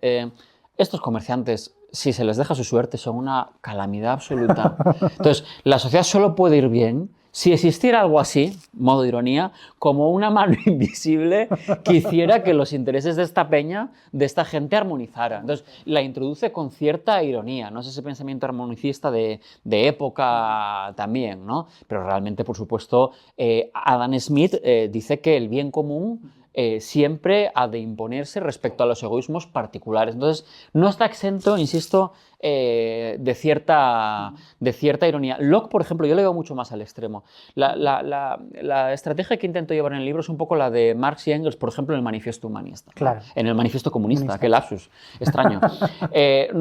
Estos comerciantes, si se les deja su suerte, son una calamidad absoluta. Entonces, la sociedad solo puede ir bien si existiera algo así, modo de ironía, como una mano invisible que hiciera que los intereses de esta peña, de esta gente, armonizaran. Entonces, la introduce con cierta ironía, no es ese pensamiento armonicista de época también, ¿no? Pero realmente, por supuesto, Adam Smith dice que el bien común siempre ha de imponerse respecto a los egoísmos particulares. Entonces, no está exento, insisto, de cierta ironía. Locke, por ejemplo, yo le veo mucho más al extremo. La estrategia que intento llevar en el libro es un poco la de Marx y Engels, por ejemplo, en el Manifiesto Humanista. Claro. En el Manifiesto Comunista, qué lapsus, extraño.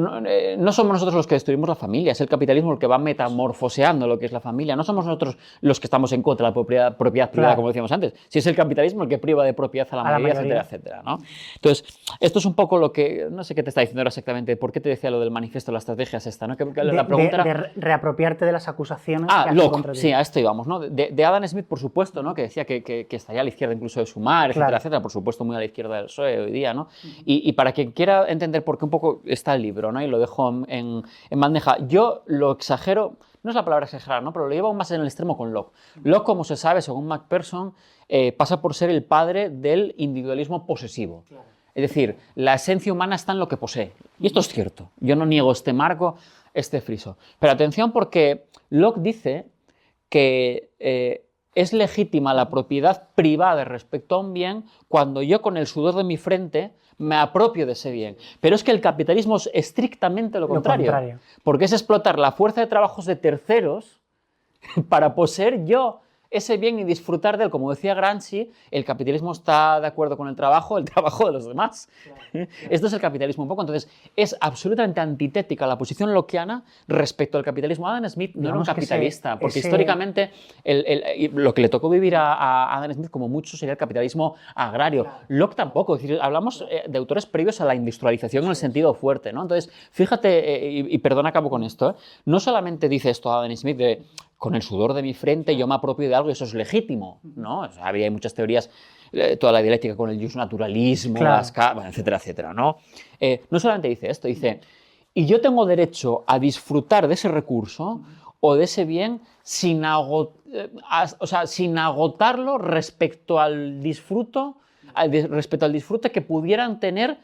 No somos nosotros los que destruimos la familia, es el capitalismo el que va metamorfoseando lo que es la familia. No somos nosotros los que estamos en contra de la propiedad privada, como decíamos antes. Si es el capitalismo el que priva de propiedad a la mayoría, etcétera, etcétera, ¿no? Entonces, esto es un poco lo que, no sé qué te está diciendo ahora exactamente, ¿por qué te decía lo del manifiesto? La estrategia es esta, ¿no? La pregunta era... de reapropiarte de las acusaciones. Locke, sí, a esto íbamos, ¿no? De Adam Smith, por supuesto, ¿no? Que decía que estaría a la izquierda incluso de Sumar, etcétera, etcétera, por supuesto muy a la izquierda del PSOE hoy día, ¿no? Y para quien quiera entender por qué un poco está el libro, ¿no? Y lo dejo en bandeja. Yo lo exagero, no es la palabra exagerar, ¿no? Pero lo llevo más en el extremo con Locke. Locke, como se sabe, según Macpherson, pasa por ser el padre del individualismo posesivo. Claro. Es decir, la esencia humana está en lo que posee. Y esto es cierto. Yo no niego este marco, este friso. Pero atención, porque Locke dice que es legítima la propiedad privada respecto a un bien cuando yo con el sudor de mi frente me apropio de ese bien. Pero es que el capitalismo es estrictamente lo contrario. Porque es explotar la fuerza de trabajos de terceros para poseer yo ese bien y disfrutar de él. Como decía Gramsci, el capitalismo está de acuerdo con el trabajo de los demás. Claro. Esto es el capitalismo un poco. Entonces, es absolutamente antitética la posición lockeana respecto al capitalismo. Adam Smith no era un capitalista, porque históricamente lo que le tocó vivir a Adam Smith, como mucho, sería el capitalismo agrario. Claro. Locke tampoco. Es decir, hablamos de autores previos a la industrialización en el sentido fuerte, ¿no? Entonces, fíjate, y perdón, acabo con esto, no solamente dice esto Adam Smith de con el sudor de mi frente yo me apropio de algo y eso es legítimo, ¿no? O sea, había muchas teorías, toda la dialéctica con el justnaturalismo, claro, bueno, etcétera, etcétera, ¿no? No solamente dice esto, dice, y yo tengo derecho a disfrutar de ese recurso o de ese bien sin agotarlo respecto al disfrute que pudieran tener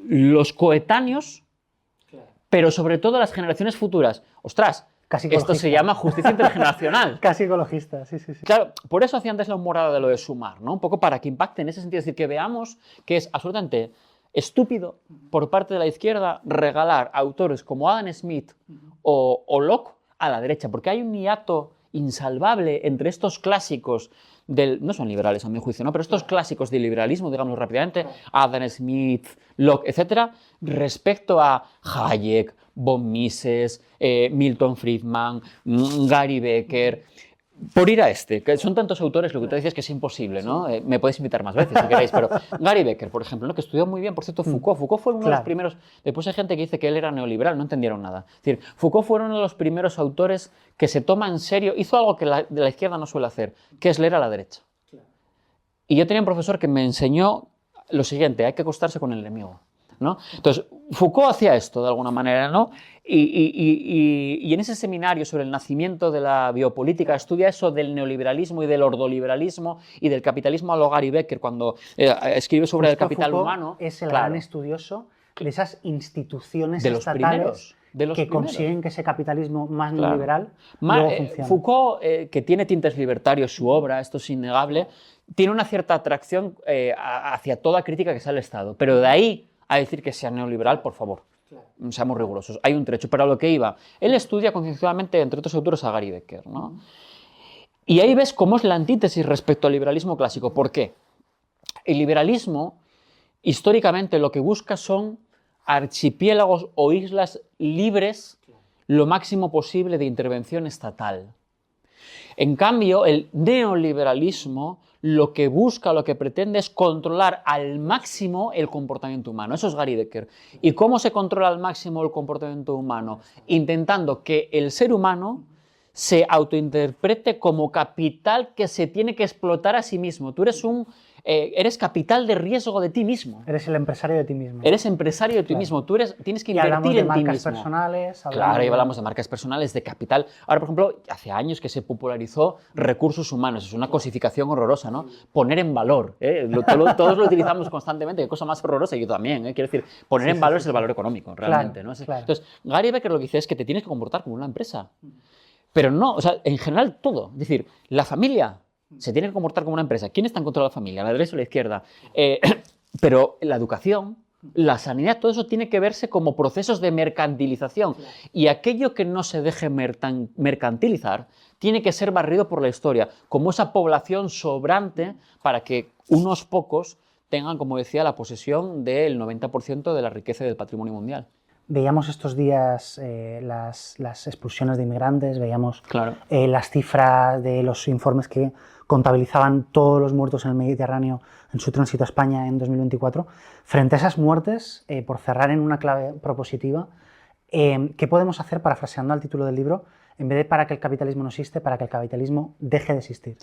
los coetáneos, pero sobre todo las generaciones futuras. ¡Ostras! Esto se llama justicia intergeneracional. Casi ecologista, sí. Claro, por eso hacía antes la humorada de lo de Sumar, ¿no? Un poco para que impacte en ese sentido, es decir, que veamos que es absolutamente estúpido por parte de la izquierda regalar a autores como Adam Smith o Locke a la derecha, porque hay un hiato insalvable entre estos clásicos no son liberales a mi juicio, ¿no? Pero estos clásicos del liberalismo, digamos rápidamente, Adam Smith, Locke, etcétera, respecto a Hayek, von Mises, Milton Friedman, Gary Becker, por ir a que son tantos autores, lo que tú dices es que es imposible, ¿no? Me podéis invitar más veces si queréis, pero Gary Becker, por ejemplo, ¿no? Que estudió muy bien, por cierto, Foucault. Foucault fue uno de los primeros, después hay gente que dice que él era neoliberal, no entendieron nada. Es decir, Foucault fue uno de los primeros autores que se toma en serio, hizo algo que de la izquierda no suele hacer, que es leer a la derecha. Y yo tenía un profesor que me enseñó lo siguiente, hay que acostarse con el enemigo, ¿no? Entonces, Foucault hacía esto de alguna manera, ¿no? Y en ese seminario sobre el nacimiento de la biopolítica estudia eso del neoliberalismo y del ordoliberalismo y del capitalismo a lo Gary Becker cuando escribe sobre el capital Foucault humano. Es el gran estudioso de esas instituciones estatales que consiguen que ese capitalismo más neoliberal luego funcione. Foucault, que tiene tintes libertarios su obra, esto es innegable, tiene una cierta atracción hacia toda crítica que sea al Estado, pero de ahí a decir que sea neoliberal, por favor. Seamos rigurosos, hay un trecho, pero a lo que iba. Él estudia concienzudamente, entre otros autores, a Gary Becker, ¿no? Y ahí ves cómo es la antítesis respecto al liberalismo clásico. ¿Por qué? El liberalismo, históricamente, lo que busca son archipiélagos o islas libres lo máximo posible de intervención estatal. En cambio, el neoliberalismo lo que busca, lo que pretende es controlar al máximo el comportamiento humano. Eso es Gary Becker. ¿Y cómo se controla al máximo el comportamiento humano? Intentando que el ser humano se autointerprete como capital que se tiene que explotar a sí mismo. Tú eres capital de riesgo de ti mismo. Eres el empresario de ti mismo. Eres empresario de ti mismo. Tienes que invertir en ti mismo. Y hablamos de marcas personales. Claro, y hablamos de marcas personales, de capital. Ahora, por ejemplo, hace años que se popularizó recursos humanos. Es una cosificación horrorosa, ¿no? Poner en valor. Todos lo utilizamos constantemente. Qué cosa más horrorosa. Yo también. Quiero decir, poner en valor es el valor económico, realmente. Claro, ¿no? Claro. Entonces, Gary Becker lo que dice es que te tienes que comportar como una empresa. Pero no, o sea, en general todo. Es decir, la familia se tiene que comportar como una empresa. ¿Quién está en contra de la familia? ¿La derecha o la izquierda? Pero la educación, la sanidad, todo eso tiene que verse como procesos de mercantilización. Y aquello que no se deje mercantilizar tiene que ser barrido por la historia, como esa población sobrante para que unos pocos tengan, como decía, la posesión del 90% de la riqueza y del patrimonio mundial. Veíamos estos días las expulsiones de inmigrantes, veíamos Claro. Las cifras de los informes que contabilizaban todos los muertos en el Mediterráneo en su tránsito a España en 2024. Frente a esas muertes, por cerrar en una clave propositiva, ¿qué podemos hacer, parafraseando al título del libro, en vez de para que el capitalismo no existe, para que el capitalismo deje de existir?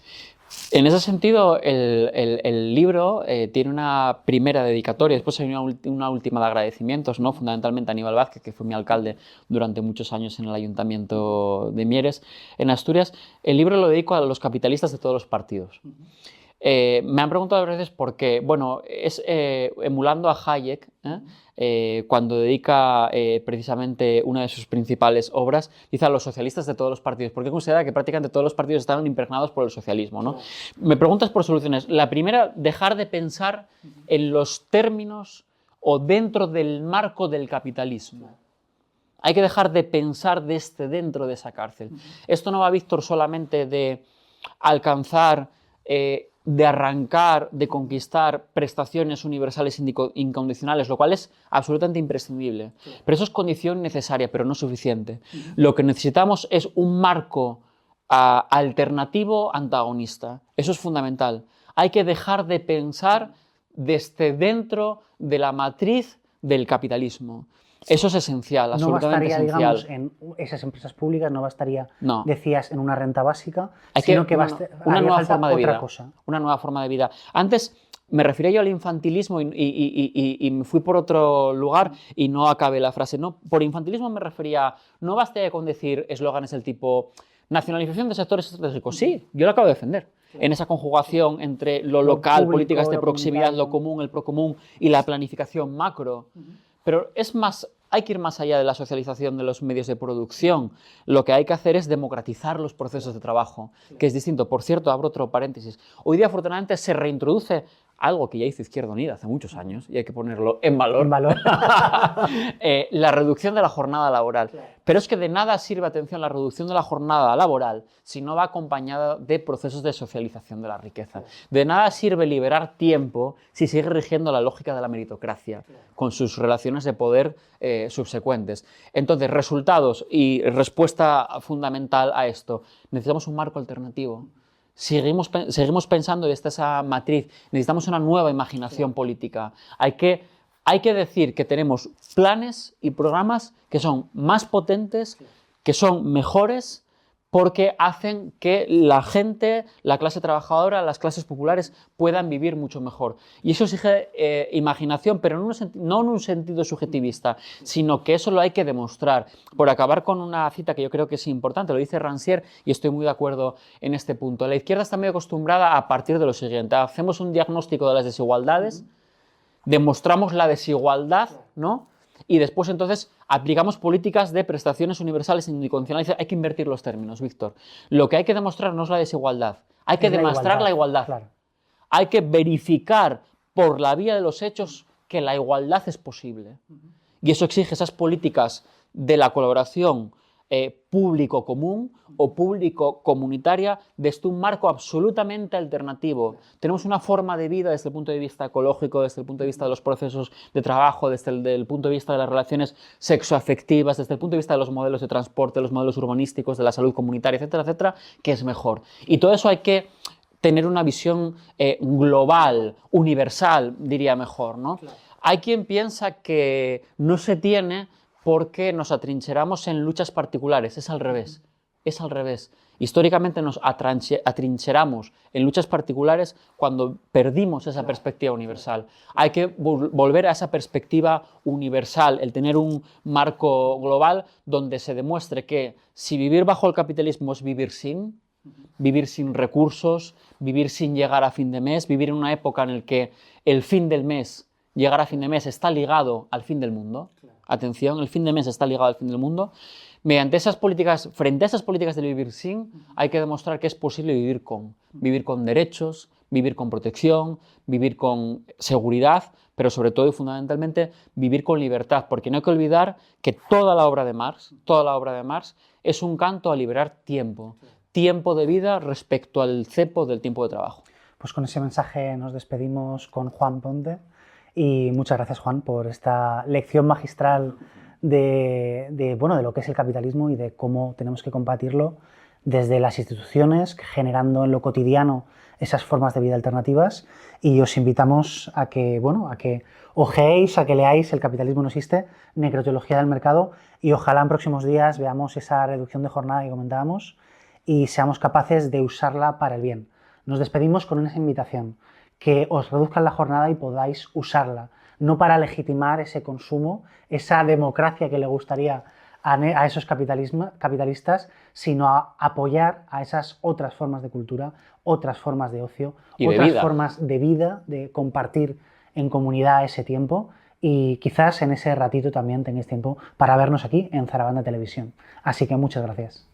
En ese sentido, el libro tiene una primera dedicatoria, después hay una última de agradecimientos, ¿no? Fundamentalmente a Aníbal Vázquez, que fue mi alcalde durante muchos años en el Ayuntamiento de Mieres, en Asturias. El libro lo dedico a los capitalistas de todos los partidos. Me han preguntado a veces por qué. Bueno, es emulando a Hayek, cuando dedica precisamente una de sus principales obras, dice a los socialistas de todos los partidos, porque considera que prácticamente todos los partidos estaban impregnados por el socialismo, ¿no? Me preguntas por soluciones. La primera, dejar de pensar en los términos o dentro del marco del capitalismo. Hay que dejar de pensar dentro de esa cárcel. Esto no va, Víctor, solamente de alcanzar, de arrancar, de conquistar prestaciones universales incondicionales, lo cual es absolutamente imprescindible. Pero eso es condición necesaria, pero no suficiente. Lo que necesitamos es un marco alternativo antagonista. Eso es fundamental. Hay que dejar de pensar desde dentro de la matriz del capitalismo. Eso es esencial, absolutamente esencial. No bastaría, digamos, en esas empresas públicas, no bastaría, decías, en una renta básica, sino que una nueva forma de vida. Otra cosa. Una nueva forma de vida. Antes me refería yo al infantilismo y me fui por otro lugar y no acabé la frase. No, por infantilismo me refería, no bastaría con decir eslóganes del tipo nacionalización de sectores estratégicos. Sí, yo lo acabo de defender. En esa conjugación entre lo local, público, políticas de proximidad, lo común, el procomún y la planificación macro. Pero es más, hay que ir más allá de la socialización de los medios de producción. Lo que hay que hacer es democratizar los procesos de trabajo, que es distinto. Por cierto, abro otro paréntesis. Hoy día, afortunadamente, se reintroduce algo que ya hizo Izquierda Unida hace muchos años, y hay que ponerlo en valor, la reducción de la jornada laboral. Pero es que de nada sirve, atención, la reducción de la jornada laboral si no va acompañada de procesos de socialización de la riqueza. De nada sirve liberar tiempo si sigue rigiendo la lógica de la meritocracia, con sus relaciones de poder subsecuentes. Entonces, resultados y respuesta fundamental a esto. Necesitamos un marco alternativo. Seguimos pensando desde esa matriz, necesitamos una nueva imaginación política. Hay que decir que tenemos planes y programas que son más potentes, que son mejores, porque hacen que la gente, la clase trabajadora, las clases populares puedan vivir mucho mejor. Y eso exige imaginación, pero no en un sentido subjetivista, sino que eso lo hay que demostrar. Por acabar con una cita que yo creo que es importante, lo dice Rancière, y estoy muy de acuerdo en este punto. La izquierda está muy acostumbrada a partir de lo siguiente. Hacemos un diagnóstico de las desigualdades, demostramos la desigualdad, ¿no? Y después entonces aplicamos políticas de prestaciones universales incondicionales. Hay que invertir los términos, Víctor. Lo que hay que demostrar no es la desigualdad, hay que demostrar la igualdad. Claro. Hay que verificar por la vía de los hechos que la igualdad es posible. Y eso exige esas políticas de la colaboración público-común o público-comunitaria desde un marco absolutamente alternativo. Tenemos una forma de vida desde el punto de vista ecológico, desde el punto de vista de los procesos de trabajo, desde el punto de vista de las relaciones sexoafectivas, desde el punto de vista de los modelos de transporte, los modelos urbanísticos, de la salud comunitaria, etcétera, etcétera, que es mejor. Y todo eso hay que tener una visión global, universal, diría mejor, ¿no? Claro. Hay quien piensa que no se tiene porque nos atrincheramos en luchas particulares. Es al revés. Es al revés. Históricamente nos atrincheramos en luchas particulares cuando perdimos esa perspectiva universal. Hay que volver a esa perspectiva universal, el tener un marco global donde se demuestre que si vivir bajo el capitalismo es vivir sin recursos, vivir sin llegar a fin de mes, vivir en una época en la que el fin del mes, llegar a fin de mes, está ligado al fin del mundo. Atención, el fin de mes está ligado al fin del mundo. Mediante esas políticas, frente a esas políticas del vivir sin, hay que demostrar que es posible vivir con derechos, vivir con protección, vivir con seguridad, pero sobre todo y fundamentalmente vivir con libertad, porque no hay que olvidar que toda la obra de Marx es un canto a liberar tiempo de vida respecto al cepo del tiempo de trabajo. Pues con ese mensaje nos despedimos con Juan Ponte. Y muchas gracias, Juan, por esta lección magistral de lo que es el capitalismo y de cómo tenemos que combatirlo desde las instituciones, generando en lo cotidiano esas formas de vida alternativas. Y os invitamos a que ojeéis, a que leáis El capitalismo no existe, necroteología del mercado, y ojalá en próximos días veamos esa reducción de jornada que comentábamos y seamos capaces de usarla para el bien. Nos despedimos con una invitación: que os reduzcan la jornada y podáis usarla, no para legitimar ese consumo, esa democracia que le gustaría a esos capitalistas, sino a apoyar a esas otras formas de cultura, otras formas de ocio, otras formas de vida, de compartir en comunidad ese tiempo, y quizás en ese ratito también tengáis tiempo para vernos aquí en Zarabanda Televisión. Así que muchas gracias.